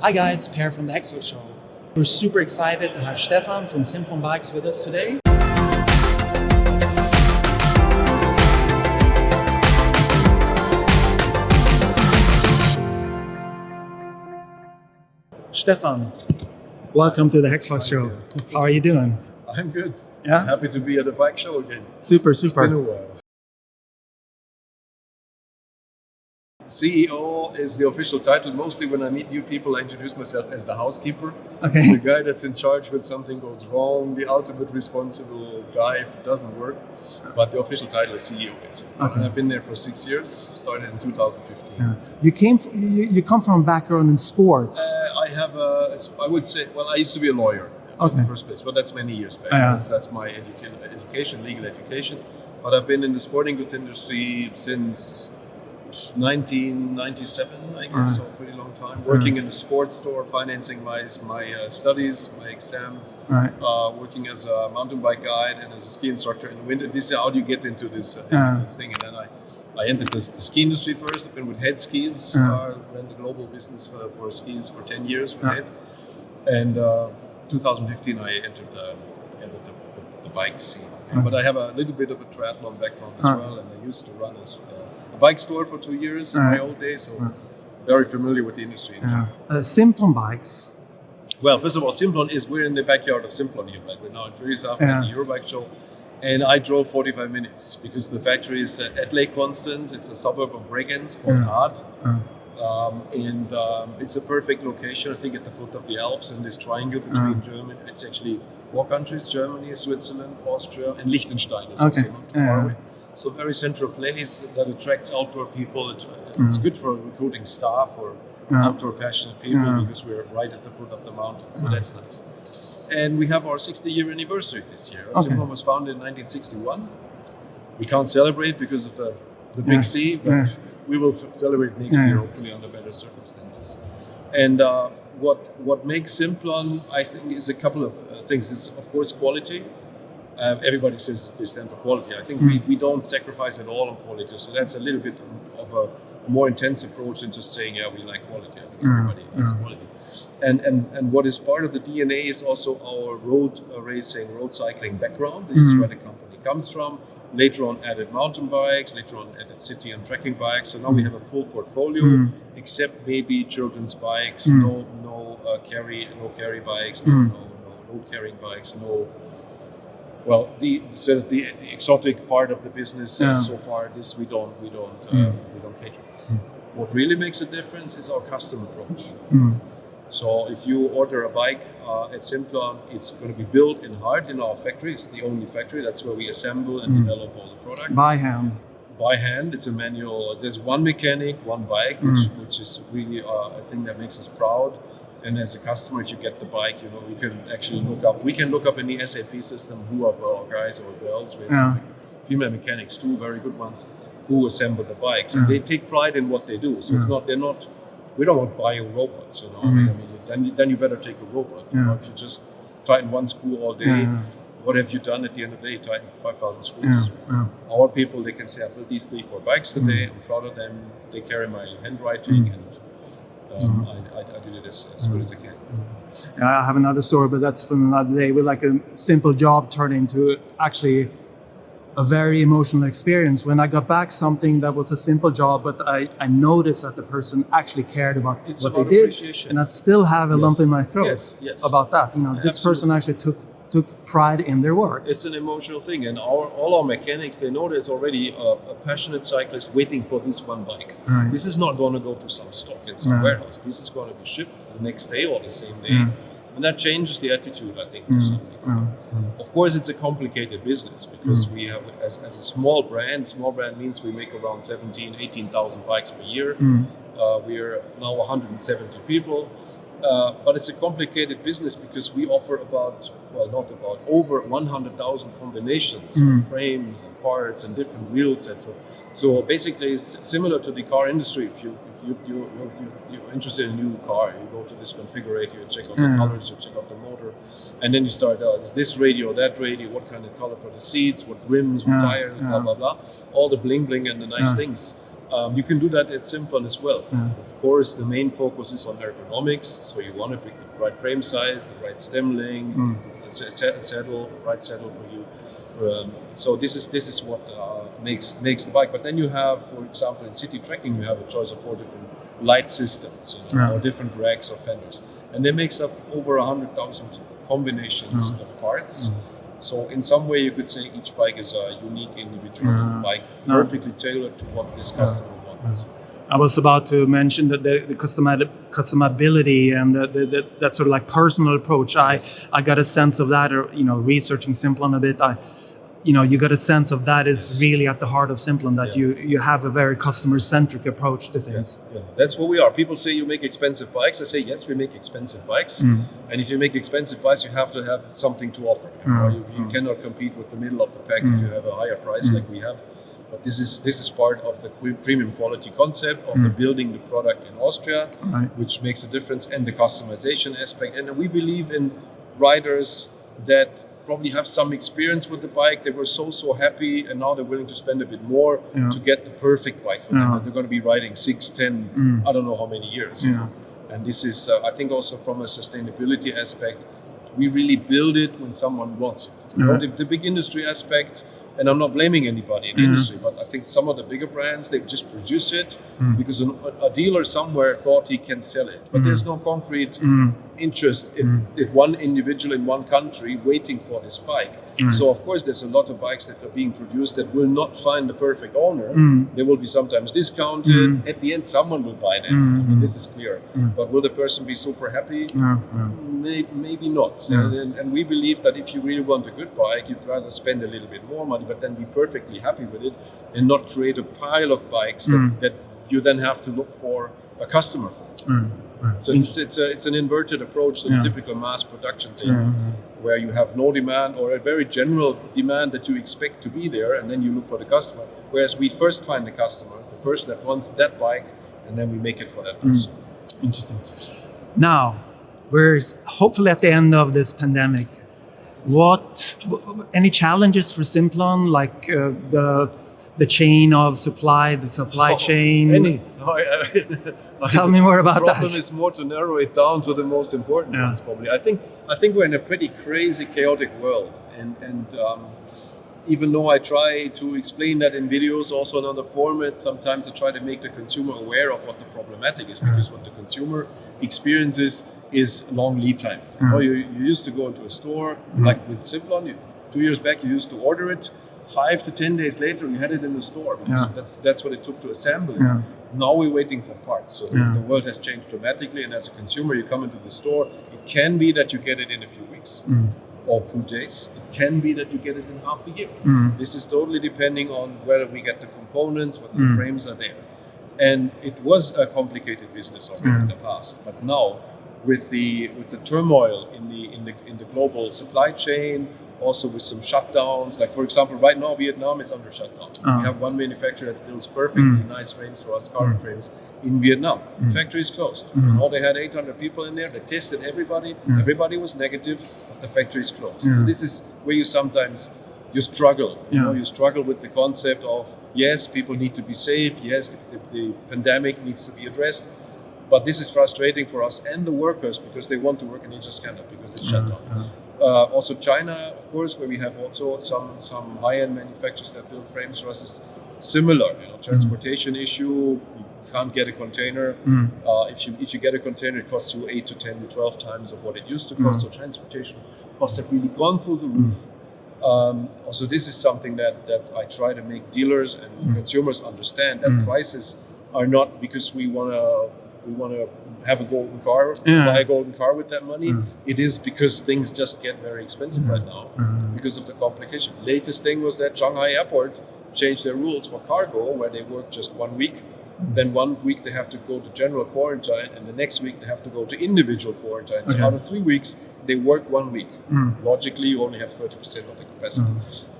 Hi guys, Per from the Hexlox show. We're super excited to have Stefan from Simplon Bikes with us today. Stefan, welcome to the Hexlox show. How are you doing? I'm good. Yeah? Happy to be at the bike show again. Super. It's been a while. CEO is the official title. Mostly when I meet new people, I introduce myself as the housekeeper. Okay. The guy that's in charge when something goes wrong, the ultimate responsible guy if it doesn't work. But the official title is CEO. Okay. And I've been there for 6 years, started in 2015. Yeah. You come from a background in sports. I would say, I used to be a lawyer in the first place, but that's many years back. That's my education, legal education. But I've been in the sporting goods industry since 1997, I guess, so a pretty long time. Working in a sports store, financing my studies, my exams, working as a mountain bike guide and as a ski instructor in the winter. This is how you get into this thing. And then I entered the ski industry first. I've been with Head Skis, ran the global business for skis for 10 years with Head. And 2015, I entered the bike scene. But I have a little bit of a triathlon background as well, and I used to run a bike store for 2 years in my old days, so very familiar with the industry. Simplon Bikes. Well, first of all, we're in the backyard of Simplon here, right? We're now in Friedrichshafen at the Eurobike show, and I drove 45 minutes because the factory is at Lake Constance. It's a suburb of Bregenz called Hart. It's a perfect location, I think, at the foot of the Alps in this triangle between Germany. It's actually 4 countries: Germany, Switzerland, Austria, and Liechtenstein is also not too far away. So very central place that attracts outdoor people. It's good for recruiting staff or outdoor passionate people because we're right at the foot of the mountain. So that's nice. And we have our 60-year anniversary this year. Simplon was founded in 1961. We can't celebrate because of the big C, but we will celebrate next year, hopefully under better circumstances. And what makes Simplon, I think, is a couple of things. It's, of course, quality. Everybody says they stand for quality. I think we don't sacrifice at all on quality. So that's a little bit of a more intense approach than just saying, we like quality. I think everybody likes quality. And what is part of the DNA is also our road racing, road cycling background. This is where the company comes from. Later on added mountain bikes, later on added city and trekking bikes. So now we have a full portfolio, except maybe children's bikes, no carry bikes, no carrying bikes, the exotic part of the business so far, this we don't cater. What really makes a difference is our custom approach. So if you order a bike at Simplon, it's going to be built in Hart in our factory. It's the only factory. That's where we assemble and develop all the products. By hand. It's a manual. There's one mechanic, one bike, which is really a thing that makes us proud. And as a customer, if you get the bike, we can actually look up in the SAP system who of our guys or girls, we have some female mechanics too, very good ones, who assemble the bikes. And they take pride in what they do. So we don't want bio-robots, then you better take a robot. If you just tighten one screw all day, what have you done at the end of the day? Tighten 5,000 screws. Our people, they can say, I built these 3-4 bikes today, I'm proud of them, they carry my handwriting, and I did it as good as I can. I have another story, but that's from another day, with like a simple job turned into actually a very emotional experience. When I got back something that was a simple job, but I noticed that the person actually cared about what they did, and I still have a lump in my throat about that. This person actually took pride in their work. It's an emotional thing, and all our mechanics, they know there's already a passionate cyclist waiting for this one bike. This is not going to go to some stock in some warehouse. This is going to be shipped the next day or the same day. And that changes the attitude, I think, to some degree. Of course, it's a complicated business because we have, as a small brand means we make around 18,000 bikes per year. We're now 170 people. But it's a complicated business because we offer over 100,000 combinations of frames and parts and different wheel sets. So basically, it's similar to the car industry. If you're interested in a new car, you go to this configurator, you check out the colors, you check out the motor, and then you start out, is this radio, that radio, what kind of color for the seats, what rims, what tires, blah, blah, blah. All the bling bling and the nice things. You can do that at Simplon as well. Of course, the main focus is on ergonomics. So you want to pick the right frame size, the right stem length, saddle, right saddle for you. So this is what makes the bike. But then you have, for example, in city trekking, you have a choice of 4 different light systems, or different racks or fenders, and that makes up over 100,000 combinations of parts. So in some way, you could say each bike is a unique individual bike, perfectly tailored to what this customer wants. I was about to mention that the customability and that sort of like personal approach. I got a sense of that, or researching Simplon a bit. You got a sense of that is really at the heart of Simplon, that you have a very customer-centric approach to things. Yeah. That's what we are. People say you make expensive bikes. I say, yes, we make expensive bikes. And if you make expensive bikes, you have to have something to offer. You cannot compete with the middle of the pack if you have a higher price like we have. But this is part of the premium quality concept of the building the product in Austria, which makes a difference, and the customization aspect. And we believe in riders that probably have some experience with the bike. They were so happy, and now they're willing to spend a bit more to get the perfect bike for them. And they're going to be riding 6, 10, I don't know how many years. And this is, I think, also from a sustainability aspect, we really build it when someone wants it. The big industry aspect, and I'm not blaming anybody in the industry, but I think some of the bigger brands, they just produce it because a dealer somewhere thought he can sell it. But there's no concrete interest in one individual in one country waiting for this bike. So of course there's a lot of bikes that are being produced that will not find the perfect owner. They will be sometimes discounted. At the end, someone will buy them. I mean, this is clear. But will the person be super happy? Maybe not. And we believe that if you really want a good bike, you'd rather spend a little bit more money, but then be perfectly happy with it, and not create a pile of bikes that you then have to look for a customer for. So it's an inverted approach to the typical mass production thing, where you have no demand, or a very general demand that you expect to be there, and then you look for the customer. Whereas we first find the customer, the person that wants that bike, and then we make it for that person. Interesting. Now, we're hopefully at the end of this pandemic. Any challenges for Simplon, like the chain of supply, the supply chain? Tell me more about that. The problem is more to narrow it down to the most important ones, probably. I think we're in a pretty crazy, chaotic world, and even though I try to explain that in videos, also in other formats, sometimes I try to make the consumer aware of what the problematic is, because what the consumer experiences is long lead times. You used to go into a store, like with Simplon, 2 years back, you used to order it. 5 to 10 days later, you had it in the store, because that's what it took to assemble it. Now we're waiting for parts. So the world has changed dramatically, and as a consumer, you come into the store, it can be that you get it in a few weeks or few days. It can be that you get it in half a year. This is totally depending on whether we get the components, whether the frames are there. And it was a complicated business already in the past, but now with the turmoil in the global supply chain, also with some shutdowns, like for example, right now Vietnam is under shutdown. We have one manufacturer that builds perfectly nice frames for us, carbon frames, in Vietnam. The factory is closed. Now they had 800 people in there. They tested everybody. Everybody was negative, but the factory is closed. So this is where you sometimes struggle. You struggle with the concept of, yes, people need to be safe. Yes, the pandemic needs to be addressed. But this is frustrating for us and the workers, because they want to work and they just cannot because it's shut down. Also China, of course, where we have also some high-end manufacturers that build frames for us, is similar. Transportation issue. You can't get a container. If you get a container, it costs you 8 to 10 to 12 times of what it used to cost. So transportation costs have really gone through the roof. Also, this is something that I try to make dealers and consumers understand, that prices are not because we want to have a golden car, buy a golden car with that money. It is because things just get very expensive right now because of the complication. Latest thing was that Shanghai airport changed their rules for cargo, where they work just 1 week. Then 1 week they have to go to general quarantine, and the next week they have to go to individual quarantine. So out of 3 weeks, they work 1 week. Logically, you only have 30% of the capacity.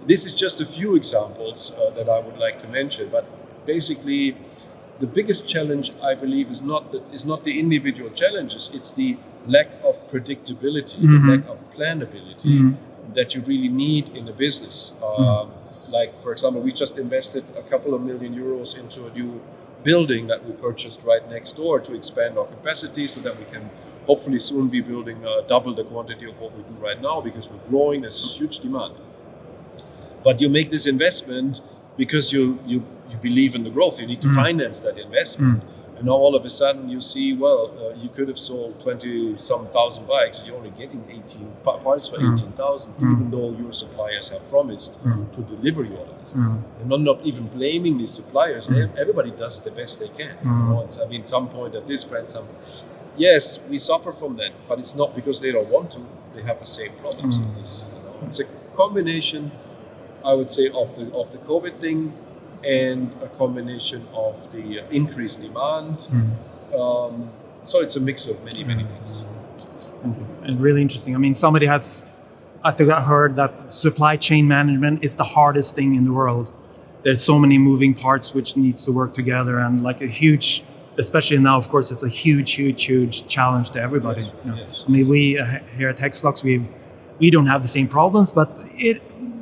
This is just a few examples that I would like to mention, but basically, the biggest challenge, I believe, is not the individual challenges. It's the lack of predictability, the lack of planability that you really need in a business. Like, for example, we just invested a couple of million euros into a new building that we purchased right next door to expand our capacity so that we can hopefully soon be building double the quantity of what we do right now, because we're growing. There's huge demand. But you make this investment because you believe in the growth. You need to finance that investment. And now all of a sudden you see, you could have sold 20-some thousand bikes. You're only getting 18 parts for 18,000, even though your suppliers have promised to deliver you all of this. And I'm not even blaming these suppliers. Everybody does the best they can. You know, some point at this brand, yes, we suffer from that, but it's not because they don't want to. They have the same problems with this. You know? It's a combination, I would say, of the COVID thing, and a combination of the increased demand. So it's a mix of many things. Thank you. And really interesting. I mean, I think I heard that supply chain management is the hardest thing in the world. There's so many moving parts which needs to work together, and like a huge, especially now, of course, it's a huge challenge to everybody. Yes. You know? Yes. I mean, we here at Hexlox, we don't have the same problems, but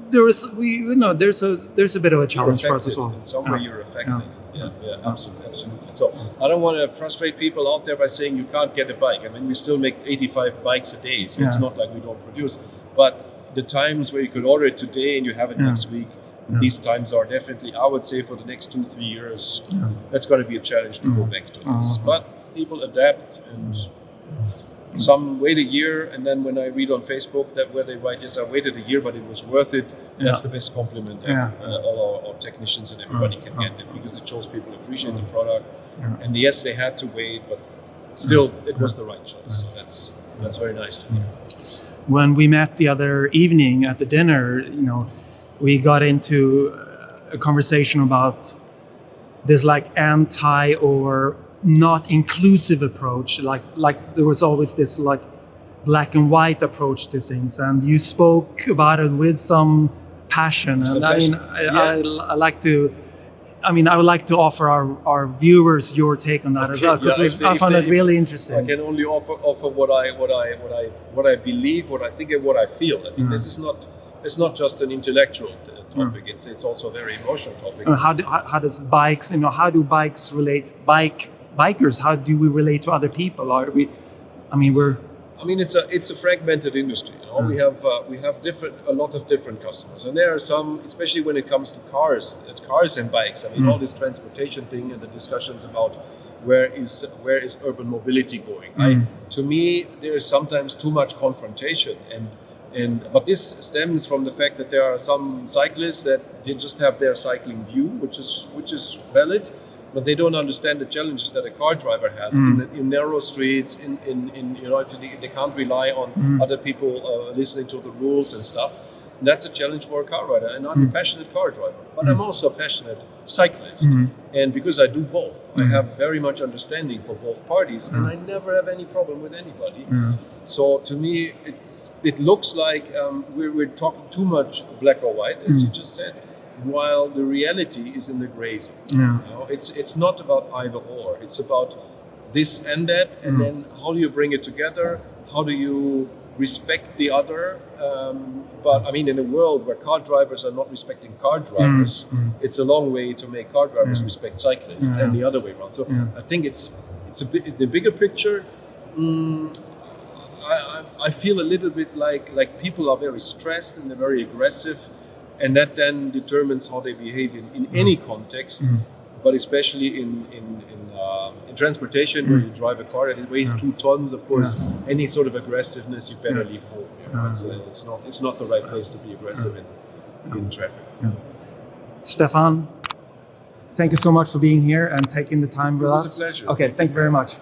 there's a bit of a challenge for us as well. In some way, you're affected. Yeah, absolutely. So I don't want to frustrate people out there by saying you can't get a bike. I mean, we still make 85 bikes a day, so it's not like we don't produce. But the times where you could order it today and you have it next week, these times are definitely, I would say, for the next 2-3 years, that's going to be a challenge to go back to this. But people adapt, and some wait a year, and then when I read on Facebook that where they write, yes, I waited a year, but it was worth it. That's the best compliment all our technicians and everybody can get it, because it shows people appreciate the product. And yes, they had to wait, but still, it was the right choice. So that's very nice to hear. When we met the other evening at the dinner, you know, we got into a conversation about this like anti or not inclusive approach, like there was always this like black and white approach to things, and you spoke about it with some passion. And I mean, I would like to offer our viewers your take on that as well, because I found it really interesting. I can only offer what I believe, what I think, and what I feel. I think this is not just an intellectual topic. It's also a very emotional topic. How does bikes, you know, how do bikes relate? Bikers, how do we relate to other people? It's a fragmented industry. You know, we have a lot of different customers, and there are some, especially when it comes to cars and bikes. I mean, all this transportation thing and the discussions about where is urban mobility going. To me, there is sometimes too much confrontation, but this stems from the fact that there are some cyclists that they just have their cycling view, which is valid. But they don't understand the challenges that a car driver has in narrow streets. If they can't rely on other people listening to the rules and stuff. And that's a challenge for a car rider. And I'm a passionate car driver, but I'm also a passionate cyclist. And because I do both, I have very much understanding for both parties, and I never have any problem with anybody. So to me, it looks like we're talking too much black or white, as you just said, while the reality is in the gray zone. You know, it's not about either or. It's about this and that, and then how do you bring it together? How do you respect the other? But I mean, in a world where car drivers are not respecting car drivers, it's a long way to make car drivers respect cyclists, and the other way around. So I think it's the bigger picture. I feel a little bit like people are very stressed and they're very aggressive. And that then determines how they behave in any context, but especially in transportation, where you drive a car that weighs 2 tons. Of course, any sort of aggressiveness, you better leave home. You know? It's not the right place to be aggressive in traffic. Stefan, thank you so much for being here and taking the time with us. It was a pleasure. Okay, thank you very much.